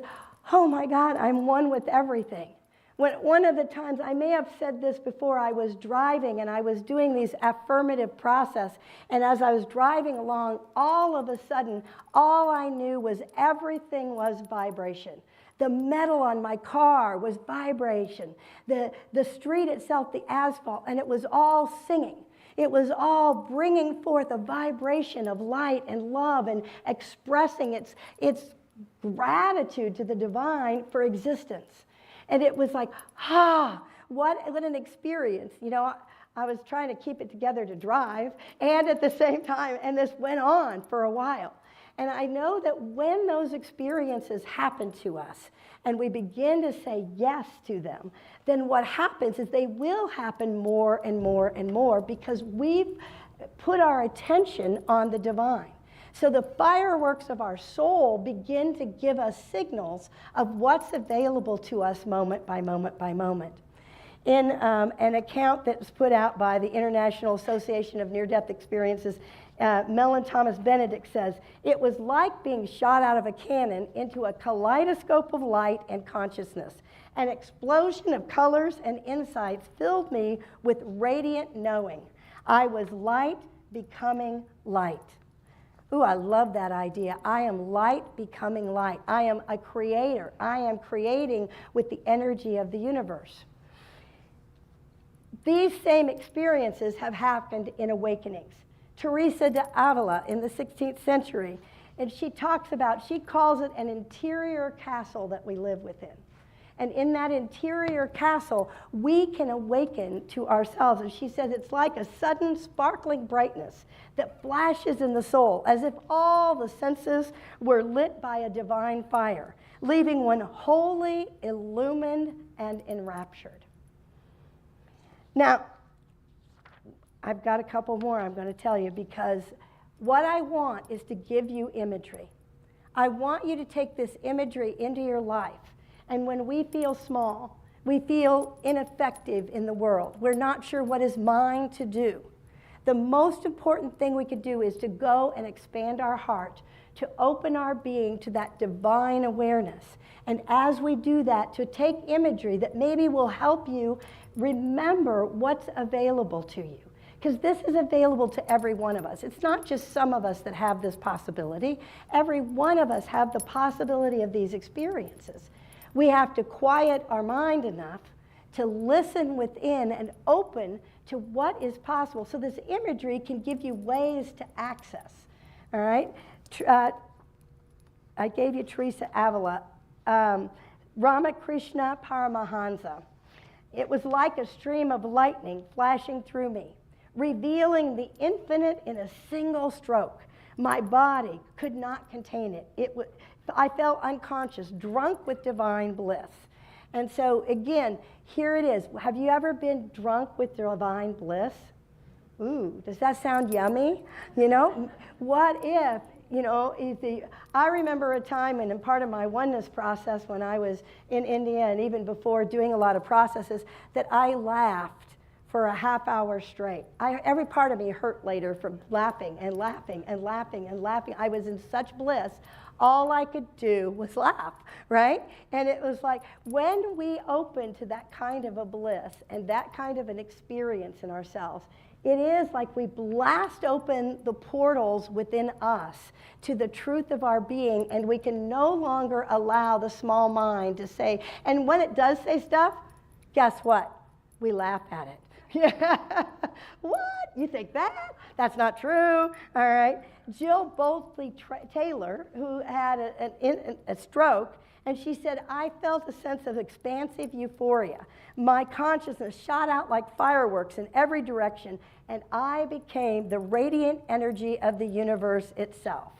oh my God, I'm one with everything. One of the times, I may have said this before, I was driving and I was doing these affirmative process, and as I was driving along, all of a sudden, all I knew was everything was vibration. The metal on my car was vibration. The street itself, the asphalt, and it was all singing. It was all bringing forth a vibration of light and love and expressing its gratitude to the divine for existence. And it was like, what an experience. You know, I was trying to keep it together to drive, and at the same time, and this went on for a while. And I know that when those experiences happen to us, and we begin to say yes to them, then what happens is they will happen more and more and more because we've put our attention on the divine. So the fireworks of our soul begin to give us signals of what's available to us moment by moment by moment. In an account that was put out by the International Association of Near-Death Experiences, Mellon Thomas Benedict says, it was like being shot out of a cannon into a kaleidoscope of light and consciousness. An explosion of colors and insights filled me with radiant knowing. I was light becoming light. Ooh, I love that idea. I am light becoming light. I am a creator. I am creating with the energy of the universe. These same experiences have happened in awakenings. Teresa de Avila in the 16th century, and she talks about, she calls it an interior castle that we live within. And in that interior castle, we can awaken to ourselves. And she says it's like a sudden sparkling brightness that flashes in the soul, as if all the senses were lit by a divine fire, leaving one wholly illumined and enraptured. Now, I've got a couple more I'm going to tell you, because what I want is to give you imagery. I want you to take this imagery into your life. And when we feel small, we feel ineffective in the world, we're not sure what is mine to do, the most important thing we could do is to go and expand our heart, to open our being to that divine awareness. And as we do that, to take imagery that maybe will help you remember what's available to you. Because this is available to every one of us. It's not just some of us that have this possibility. Every one of us have the possibility of these experiences. We have to quiet our mind enough to listen within and open to what is possible. So this imagery can give you ways to access. All right? I gave you Teresa Avila. Ramakrishna Paramahansa. It was like a stream of lightning flashing through me, revealing the infinite in a single stroke. My body could not contain it. I felt unconscious, drunk with divine bliss. And so, again, here it is. Have you ever been drunk with divine bliss? Ooh, does that sound yummy? You know, what if, I remember a time in part of my oneness process when I was in India and even before doing a lot of processes that I laughed for a half hour straight. Every part of me hurt later from laughing and laughing and laughing and laughing. I was in such bliss. All I could do was laugh, right? And it was like when we open to that kind of a bliss and that kind of an experience in ourselves, it is like we blast open the portals within us to the truth of our being, and we can no longer allow the small mind to say, and when it does say stuff, guess what? We laugh at it. Yeah. What? You think that? That's not true. All right. Jill Boltley Taylor, who had a stroke, and she said, I felt a sense of expansive euphoria. My consciousness shot out like fireworks in every direction, and I became the radiant energy of the universe itself.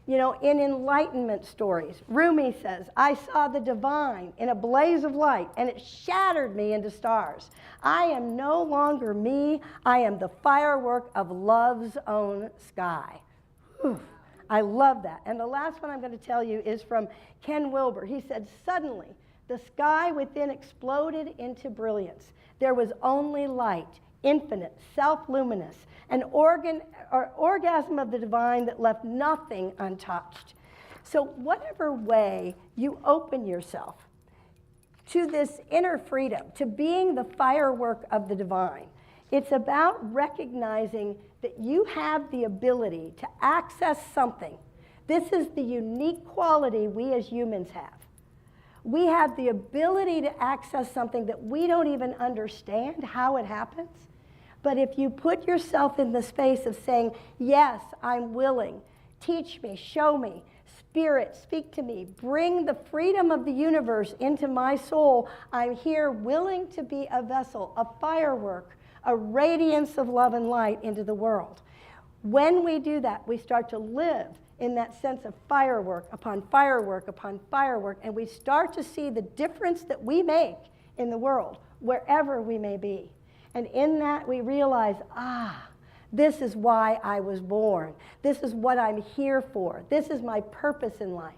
In enlightenment stories, Rumi says, I saw the divine in a blaze of light, and it shattered me into stars. I am no longer me. I am the firework of love's own sky. Whew. I love that. And the last one I'm going to tell you is from Ken Wilber. He said, suddenly, the sky within exploded into brilliance. There was only light, infinite, self-luminous, an orgasm of the divine that left nothing untouched. So whatever way you open yourself to this inner freedom, to being the firework of the divine, it's about recognizing that you have the ability to access something. This is the unique quality we as humans have. We have the ability to access something that we don't even understand how it happens. But if you put yourself in the space of saying, yes, I'm willing, teach me, show me, Spirit, speak to me, bring the freedom of the universe into my soul, I'm here willing to be a vessel, a firework, a radiance of love and light into the world. When we do that, we start to live in that sense of firework upon firework upon firework, and we start to see the difference that we make in the world, wherever we may be. And in that, we realize, this is why I was born. This is what I'm here for. This is my purpose in life.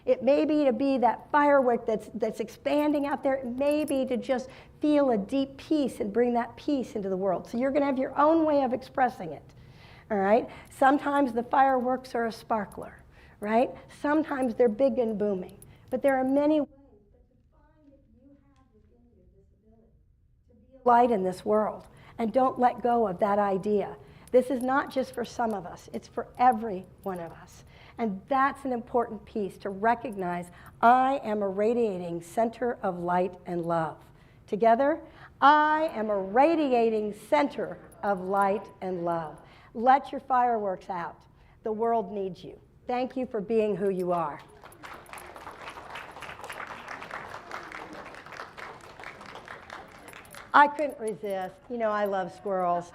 It may be to be that firework that's expanding out there. It may be to just feel a deep peace and bring that peace into the world. So you're going to have your own way of expressing it. All right? Sometimes the fireworks are a sparkler, right? Sometimes they're big and booming. But there are many ways. Light in this world, and don't let go of that idea. This is not just for some of us, it's for every one of us. And that's an important piece to recognize I am a radiating center of light and love. Together, I am a radiating center of light and love. Let your fireworks out. The world needs you. Thank you for being who you are. I couldn't resist. You know, I love squirrels.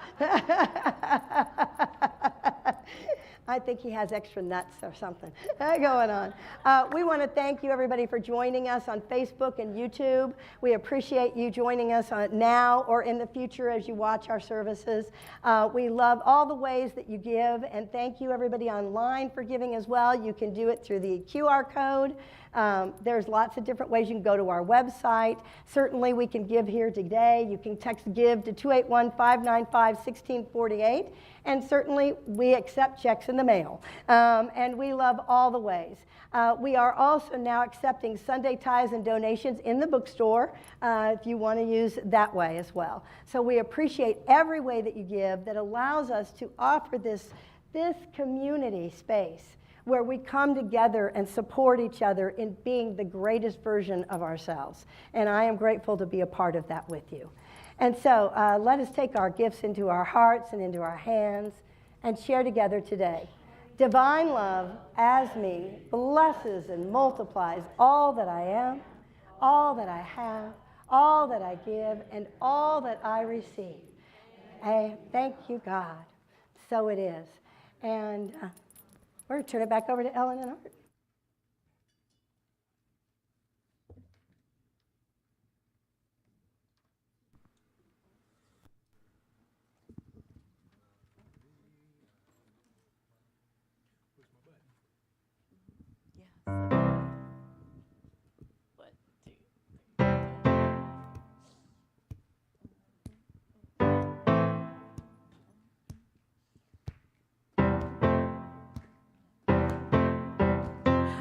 I think he has extra nuts or something going on. We want to thank you, everybody, for joining us on Facebook and YouTube. We appreciate you joining us now or in the future as you watch our services. We love all the ways that you give, and thank you, everybody, online for giving as well. You can do it through the QR code. There's lots of different ways. You can go to our website. Certainly, we can give here today. You can text GIVE to 281-595-1648. And certainly, we accept checks in the mail. And we love all the ways. We are also now accepting Sunday tithes and donations in the bookstore if you want to use that way as well. So we appreciate every way that you give that allows us to offer this community space where we come together and support each other in being the greatest version of ourselves. And I am grateful to be a part of that with you. And so let us take our gifts into our hearts and into our hands and share together today. Divine love, as me, blesses and multiplies all that I am, all that I have, all that I give, and all that I receive. And thank you, God. So it is. And we're going to turn it back over to Ellen and Art.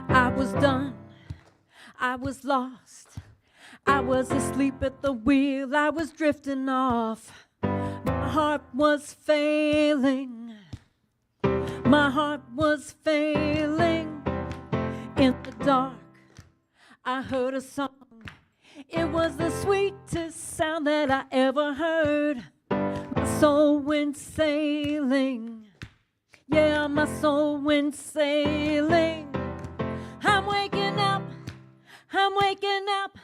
I was done, I was lost, I was asleep at the wheel, I was drifting off. My heart was failing, my heart was failing. In the dark, I heard a song. It was the sweetest sound that I ever heard. My soul went sailing, yeah, my soul went sailing. I'm waking up, I'm waking up.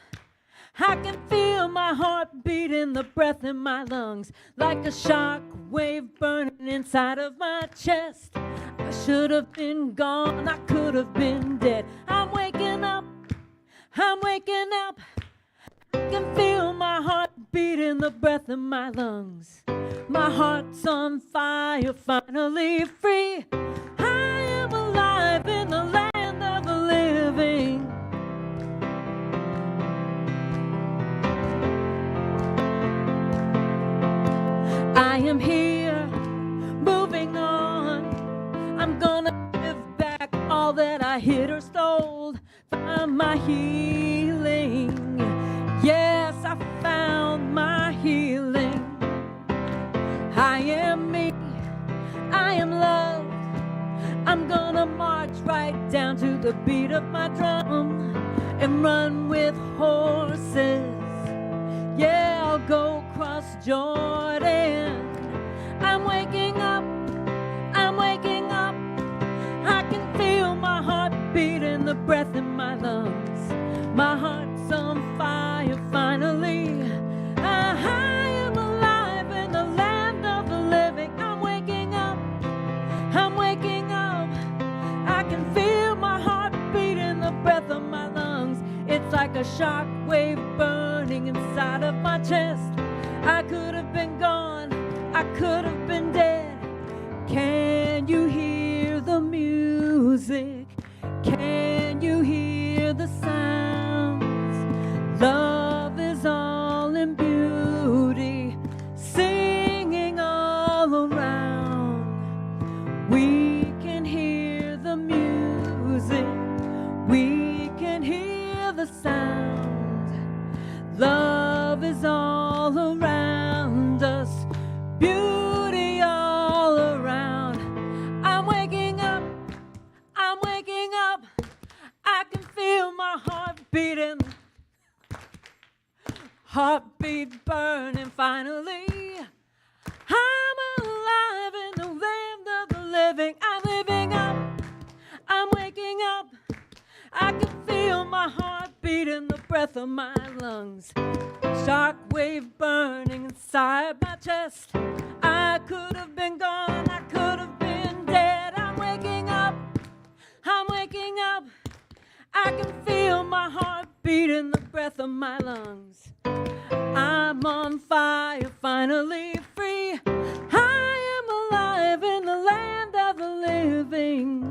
I can feel my heart beating, the breath in my lungs, like a shock wave burning inside of my chest. I should have been gone, I could have been dead. I'm waking up, I'm waking up. I can feel my heart beating, the breath in my lungs. My heart's on fire, finally free. I am alive in the land of the living. I am here, moving on. I'm gonna give back all that I hid or stole. Find my healing. Yes, I found my healing. I am me, I am loved. I'm gonna march right down to the beat of my drum and run with horses. Yeah, I'll go cross Jordan. I'm waking up, I'm waking up. I can feel my heart beating, the breath in my lungs. My heart's on fire, finally. I am alive in the land of the living. I'm waking up, I'm waking up. I can feel my heart beating, the breath of my lungs. It's like a shock wave burning inside of my chest. I could have been gone, I could have been dead. Can you hear the music? Can you hear the sounds? Love is all in beauty, singing all around. We can hear the music, we can hear the sound. Love is all around us, beauty all around. I'm waking up, I'm waking up. I can feel my heart beating, heartbeat burning finally. I'm alive in the land of the living. I'm living up, I'm waking up. I can feel my heart beating the breath of my lungs. Shockwave burning inside my chest. I could have been gone, I could have been dead. I'm waking up, I'm waking up. I can feel my heart beating the breath of my lungs. I'm on fire, finally free. I am alive in the land of the living.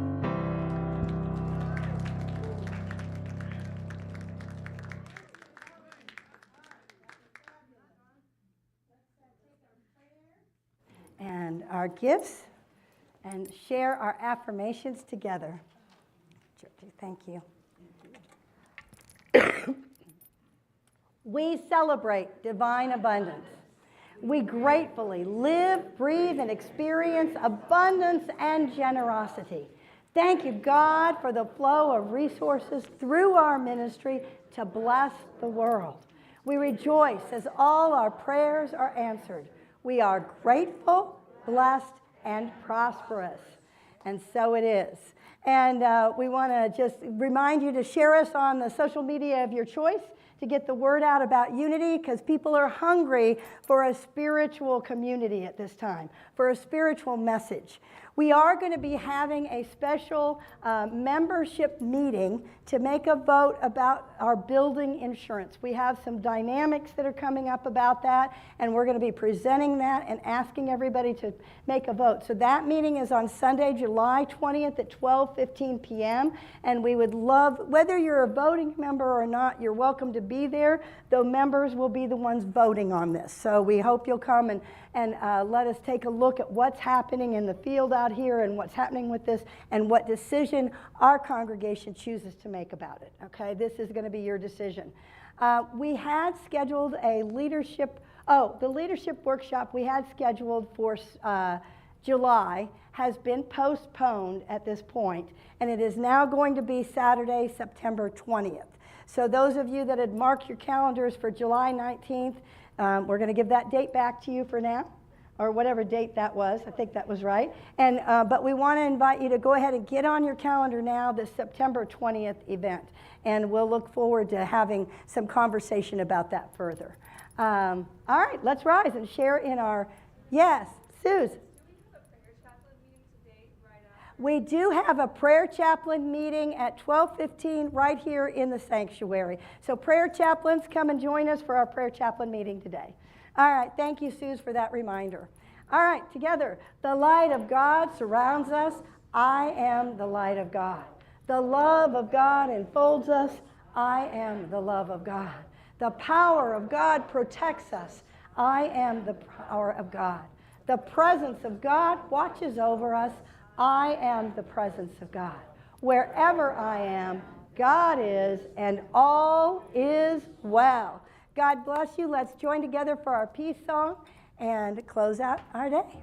And our gifts and share our affirmations together. Thank you. We celebrate divine abundance. We gratefully live, breathe, and experience abundance and generosity. Thank you, God, for the flow of resources through our ministry to bless the world. We rejoice as all our prayers are answered. We are grateful, blessed, and prosperous. And so it is. And we want to just remind you to share us on the social media of your choice to get the word out about unity, because people are hungry for a spiritual community at this time, for a spiritual message. We are going to be having a special membership meeting to make a vote about our building insurance. We have some dynamics that are coming up about that, and we're going to be presenting that and asking everybody to make a vote. So that meeting is on Sunday, July 20th at 12:15 p.m., and we would love, whether you're a voting member or not, you're welcome to be there. The members will be the ones voting on this. So we hope you'll come and let us take a look at what's happening in the field out here and what's happening with this and what decision our congregation chooses to make about it. Okay, this is going to be your decision. We had scheduled a the leadership workshop we had scheduled for July has been postponed at this point, and it is now going to be Saturday, September 20th. So those of you that had marked your calendars for July 19th, we're going to give that date back to you for now, or whatever date that was. I think that was right. And but we want to invite you to go ahead and get on your calendar now the September 20th event, and we'll look forward to having some conversation about that further. All right, let's rise and share in our, yes, Suze. We do have a prayer chaplain meeting at 12:15 right here in the sanctuary. So prayer chaplains, come and join us for our prayer chaplain meeting today. All right, thank you, Suze, for that reminder. All right, together, the light of God surrounds us. I am the light of God. The love of God enfolds us. I am the love of God. The power of God protects us. I am the power of God. The presence of God watches over us. I am the presence of God. Wherever I am, God is, and all is well. God bless you. Let's join together for our peace song and close out our day.